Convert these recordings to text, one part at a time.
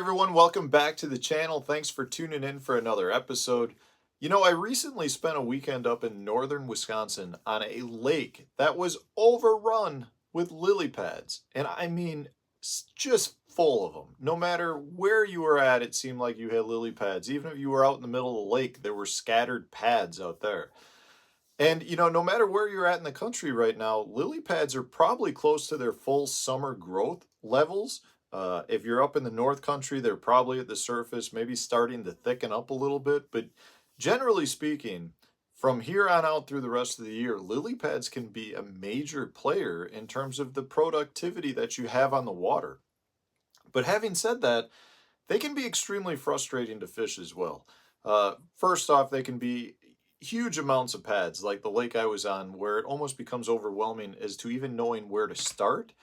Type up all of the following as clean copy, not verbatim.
everyone, welcome back to the channel. Thanks for tuning in for another episode. I recently spent a weekend up in northern Wisconsin on a lake that was overrun with lily pads. And I mean, just full of them. No matter where you were at, it seemed like you had lily pads. Even if you were out in the middle of the lake, there were scattered pads out there. And no matter where you're at in the country right now, lily pads are probably close to their full summer growth levels. If you're up in the North Country, they're probably at the surface, maybe starting to thicken up a little bit. But generally speaking, from here on out through the rest of the year, lily pads can be a major player in terms of the productivity that you have on the water. But having said that, they can be extremely frustrating to fish as well. First off, they can be huge amounts of pads, like the lake I was on, where it almost becomes overwhelming as to even knowing where to start.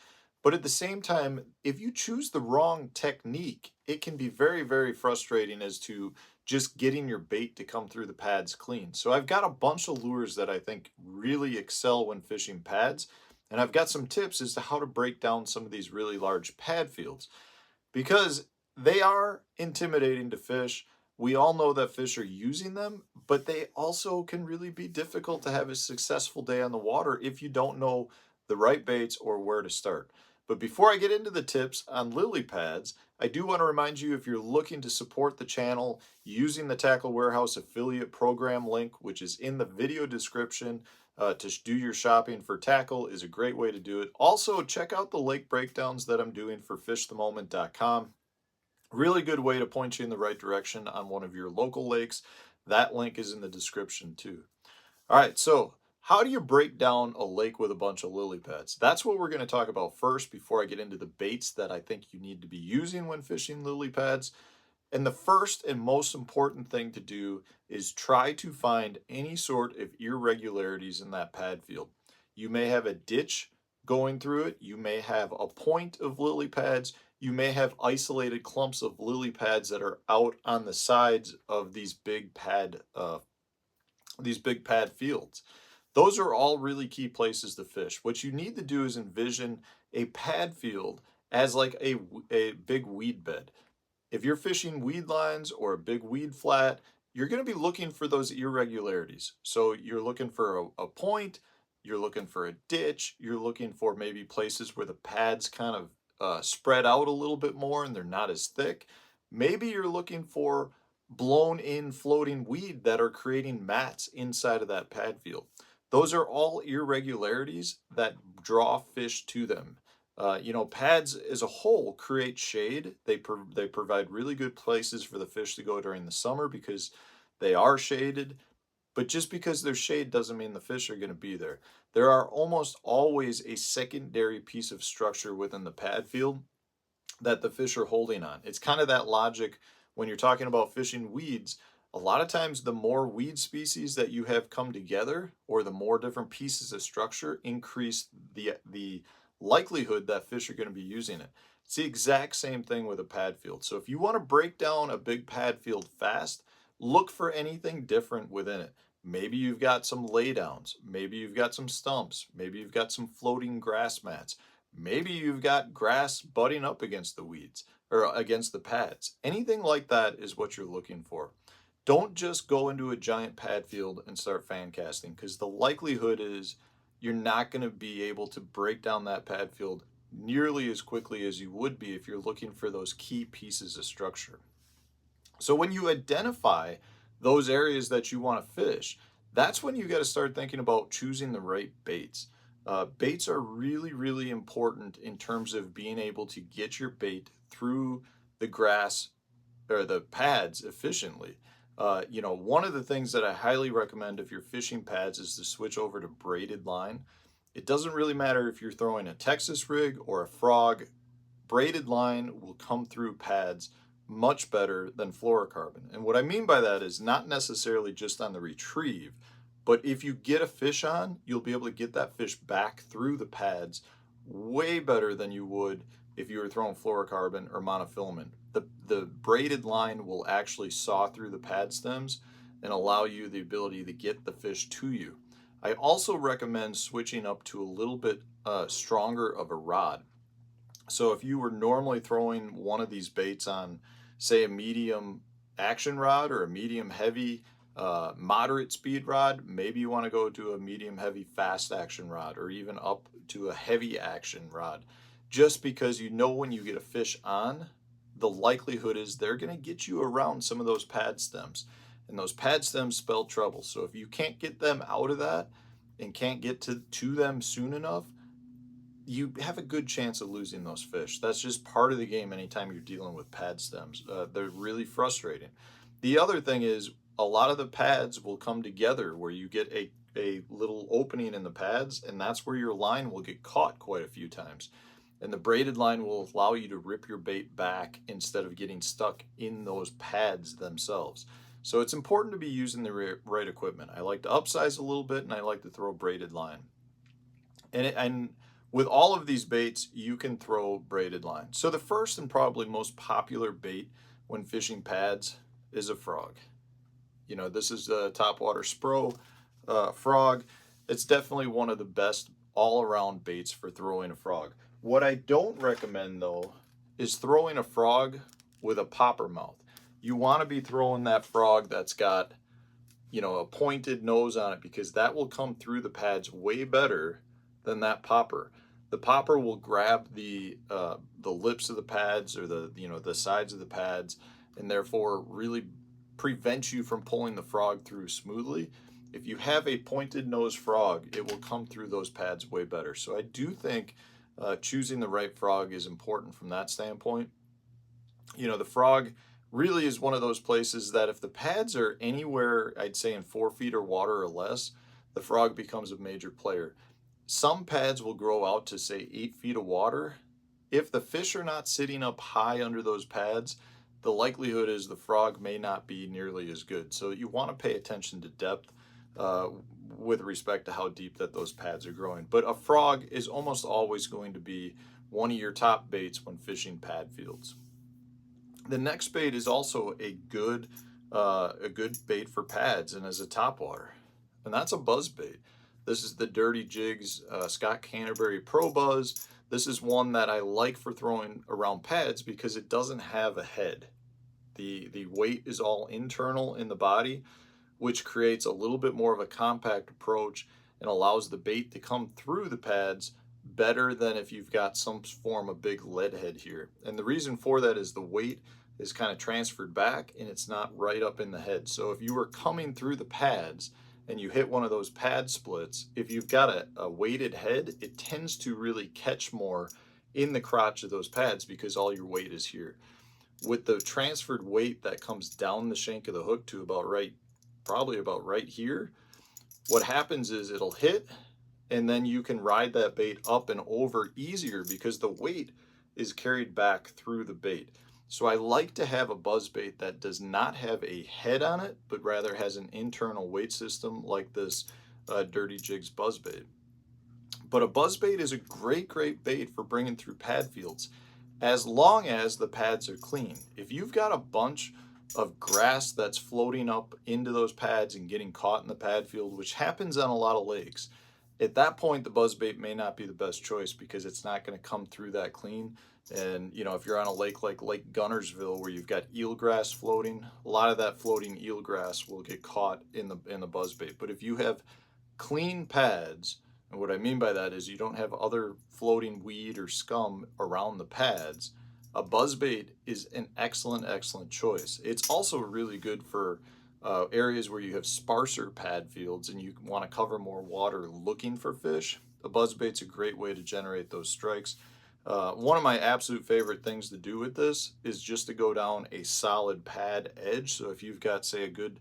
But at the same time, if you choose the wrong technique, it can be very, very frustrating as to just getting your bait to come through the pads clean. So I've got a bunch of lures that I think really excel when fishing pads. And I've got some tips as to how to break down some of these really large pad fields because they are intimidating to fish. We all know that fish are using them, but they also can really be difficult to have a successful day on the water if you don't know the right baits or where to start. But before I get into the tips on lily pads, I do want to remind you, if you're looking to support the channel using the Tackle Warehouse affiliate program link, which is in the video description, to do your shopping for tackle is a great way to do it. Also, check out the lake breakdowns that I'm doing for fishthemoment.com. Really good way to point you in the right direction on one of your local lakes. That link is in the description too. All right, so how do you break down a lake with a bunch of lily pads? That's what we're going to talk about first before I get into the baits that I think you need to be using when fishing lily pads. And the first and most important thing to do is try to find any sort of irregularities in that pad field. You may have a ditch going through it. You may have a point of lily pads. You may have isolated clumps of lily pads that are out on the sides of these big pad fields. Those are all really key places to fish. What you need to do is envision a pad field as like a big weed bed. If you're fishing weed lines or a big weed flat, you're going to be looking for those irregularities. So you're looking for a point, you're looking for a ditch, you're looking for maybe places where the pads kind of spread out a little bit more and they're not as thick. Maybe you're looking for blown in floating weed that are creating mats inside of that pad field. Those are all irregularities that draw fish to them. Pads as a whole create shade. They provide really good places for the fish to go during the summer because they are shaded. But just because there's shade doesn't mean the fish are going to be there. There are almost always a secondary piece of structure within the pad field that the fish are holding on. It's kind of that logic when you're talking about fishing weeds. A lot of times the more weed species that you have come together or the more different pieces of structure increase the likelihood that fish are going to be using it. It's the exact same thing with a pad field. So if you want to break down a big pad field fast, look for anything different within it. Maybe you've got some laydowns. Maybe you've got some stumps. Maybe you've got some floating grass mats. Maybe you've got grass butting up against the weeds or against the pads. Anything like that is what you're looking for. Don't just go into a giant pad field and start fan casting, because the likelihood is you're not going to be able to break down that pad field nearly as quickly as you would be if you're looking for those key pieces of structure. So when you identify those areas that you want to fish, that's when you got to start thinking about choosing the right baits. Baits are really, really important in terms of being able to get your bait through the grass or the pads efficiently. One of the things that I highly recommend if you're fishing pads is to switch over to braided line. It doesn't really matter if you're throwing a Texas rig or a frog. Braided line will come through pads much better than fluorocarbon. And what I mean by that is not necessarily just on the retrieve, but if you get a fish on, you'll be able to get that fish back through the pads way better than you would if you were throwing fluorocarbon or monofilament. The braided line will actually saw through the pad stems and allow you the ability to get the fish to you. I also recommend switching up to a little bit stronger of a rod. So if you were normally throwing one of these baits on, say, a medium action rod or a medium heavy moderate speed rod, maybe you want to go to a medium heavy fast action rod, or even up to a heavy action rod, just because you know when you get a fish on, the likelihood is they're going to get you around some of those pad stems, and those pad stems spell trouble. So if you can't get them out of that and can't get to them soon enough, you have a good chance of losing those fish. That's just part of the game anytime you're dealing with pad stems. They're really frustrating. The other thing is, a lot of the pads will come together where you get a little opening in the pads, and that's where your line will get caught quite a few times. And the braided line will allow you to rip your bait back instead of getting stuck in those pads themselves. So it's important to be using the right equipment. I like to upsize a little bit, and I like to throw braided line. And with all of these baits, you can throw braided line. So the first and probably most popular bait when fishing pads is a frog. You know, this is the Topwater Spro frog. It's definitely one of the best all-around baits for throwing a frog. What I don't recommend, though, is throwing a frog with a popper mouth. You want to be throwing that frog that's got, you know, a pointed nose on it, because that will come through the pads way better than that popper. The popper will grab the lips of the pads, or the sides of the pads, and therefore really prevent you from pulling the frog through smoothly. If you have a pointed nose frog, it will come through those pads way better. So I do think choosing the right frog is important from that standpoint. You know, the frog really is one of those places that if the pads are anywhere, I'd say in 4 feet of water or less, the frog becomes a major player. Some pads will grow out to, say, 8 feet of water. If the fish are not sitting up high under those pads, the likelihood is the frog may not be nearly as good. So you want to pay attention to depth with respect to how deep that those pads are growing. But a frog is almost always going to be one of your top baits when fishing pad fields. The next bait is also a good bait for pads and as a topwater, and that's a buzzbait. This is the Dirty Jigs Scott Canterbury Pro Buzz. This is one that I like for throwing around pads because it doesn't have a head. The weight is all internal in the body, which creates a little bit more of a compact approach and allows the bait to come through the pads better than if you've got some form of big lead head here. And the reason for that is the weight is kind of transferred back and it's not right up in the head. So if you were coming through the pads and you hit one of those pad splits, if you've got a weighted head, it tends to really catch more in the crotch of those pads because all your weight is here. With the transferred weight that comes down the shank of the hook to probably about right here, what happens is it'll hit, and then you can ride that bait up and over easier because the weight is carried back through the bait. So I like to have a buzz bait that does not have a head on it, but rather has an internal weight system like this Dirty Jigs buzz bait. But a buzz bait is a great bait for bringing through pad fields, as long as the pads are clean. If you've got a bunch of grass that's floating up into those pads and getting caught in the pad field, which happens on a lot of lakes, at that point the buzzbait may not be the best choice because it's not going to come through that clean. And you know, if you're on a lake like Lake Gunnersville where you've got eelgrass floating, a lot of that floating eelgrass will get caught in the buzzbait. But if you have clean pads, and what I mean by that is you don't have other floating weed or scum around the pads, a buzzbait is an excellent choice. It's also really good for areas where you have sparser pad fields and you want to cover more water looking for fish. A buzzbait's a great way to generate those strikes. One of my absolute favorite things to do with this is just to go down a solid pad edge. So if you've got, say, a good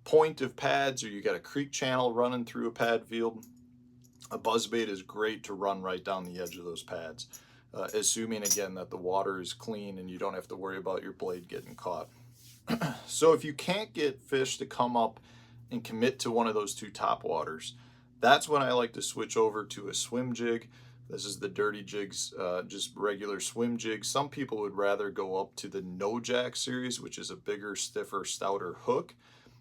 point of pads, or you got a creek channel running through a pad field, a buzzbait is great to run right down the edge of those pads, assuming again that the water is clean and you don't have to worry about your blade getting caught. So if you can't get fish to come up and commit to one of those two top waters, that's when I like to switch over to a swim jig. This is the Dirty Jigs, just regular swim jig. Some people would rather go up to the No Jack series, which is a bigger, stiffer, stouter hook.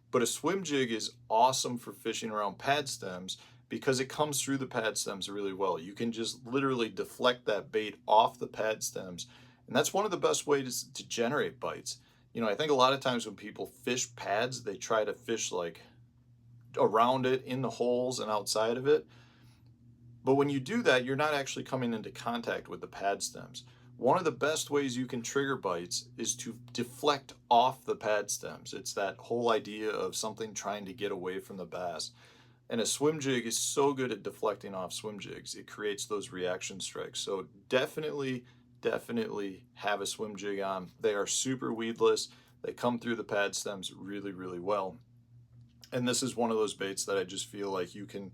But a swim jig is awesome for fishing around pad stems because it comes through the pad stems really well. You can just literally deflect that bait off the pad stems, and that's one of the best ways to generate bites. You know, I think a lot of times when people fish pads, they try to fish like around it, in the holes and outside of it. But when you do that, you're not actually coming into contact with the pad stems. One of the best ways you can trigger bites is to deflect off the pad stems. It's that whole idea of something trying to get away from the bass. And a swim jig is so good at deflecting off swim jigs. It creates those reaction strikes. So definitely have a swim jig on. They are super weedless. They come through the pad stems really well. And this is one of those baits that I just feel like you can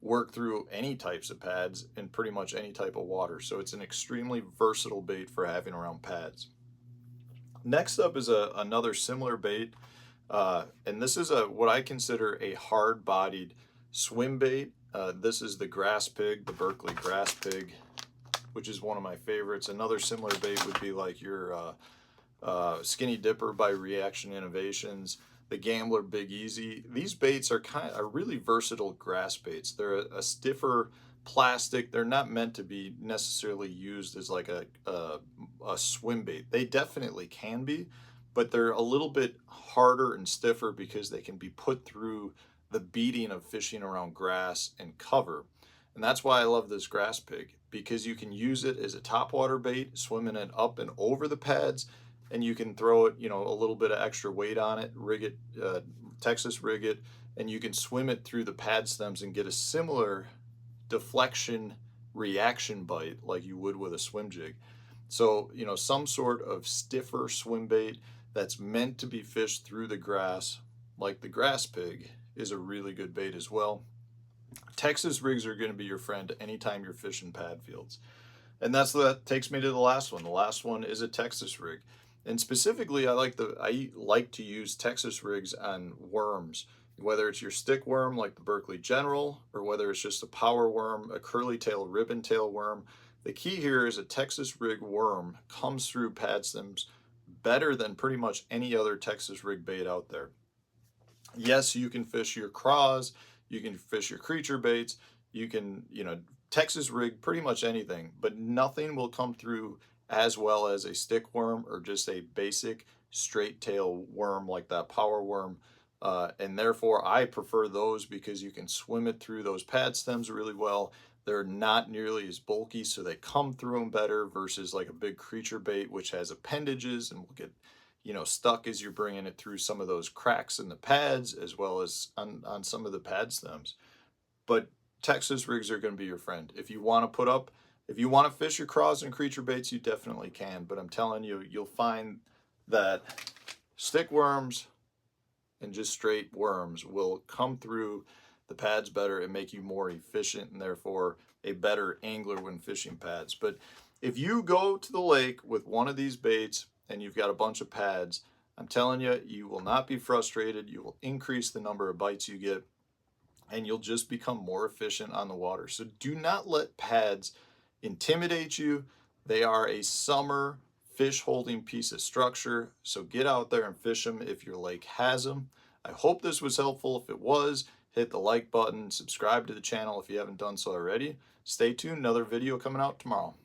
work through any types of pads in pretty much any type of water. So it's an extremely versatile bait for having around pads. Next up is another similar bait. And this is what I consider a hard-bodied swim bait. This is the grass pig, the Berkeley grass pig, which is one of my favorites. Another similar bait would be like your Skinny Dipper by Reaction Innovations, the Gambler Big Easy. These baits are really versatile grass baits. They're a stiffer plastic. They're not meant to be necessarily used as like a swim bait. They definitely can be, but they're a little bit harder and stiffer because they can be put through the beating of fishing around grass and cover. And that's why I love this grass pig, because you can use it as a topwater bait, swimming it up and over the pads, and you can throw it, you know, a little bit of extra weight on it, rig it, Texas rig it, and you can swim it through the pad stems and get a similar deflection reaction bite like you would with a swim jig. So, you know, some sort of stiffer swim bait that's meant to be fished through the grass, like the grass pig, is a really good bait as well. Texas rigs are going to be your friend anytime you're fishing pad fields. And that takes me to the last one. The last one is a Texas rig. And specifically, I like to use Texas rigs on worms, whether it's your stick worm like the Berkeley General, or whether it's just a power worm, a curly tail ribbon tail worm. The key here is a Texas rig worm comes through pad stems better than pretty much any other Texas rig bait out there. Yes, you can fish your craws, you can fish your creature baits, you can, you know, Texas rig pretty much anything, but nothing will come through as well as a stick worm or just a basic straight tail worm like that power worm. And therefore I prefer those because you can swim it through those pad stems really well. They're not nearly as bulky, so they come through them better versus like a big creature bait, which has appendages and will get, you know, stuck as you're bringing it through some of those cracks in the pads as well as on some of the pad stems. But Texas rigs are going to be your friend. If you want to fish your craws and creature baits, you definitely can. But I'm telling you, you'll find that stick worms and just straight worms will come through the pads better and make you more efficient and therefore a better angler when fishing pads. But if you go to the lake with one of these baits and you've got a bunch of pads, I'm telling you, you will not be frustrated. You will increase the number of bites you get, and you'll just become more efficient on the water. So do not let pads intimidate you. They are a summer fish holding piece of structure. So get out there and fish them if your lake has them. I hope this was helpful. If it was, hit the like button, subscribe to the channel if you haven't done so already. Stay tuned, another video coming out tomorrow.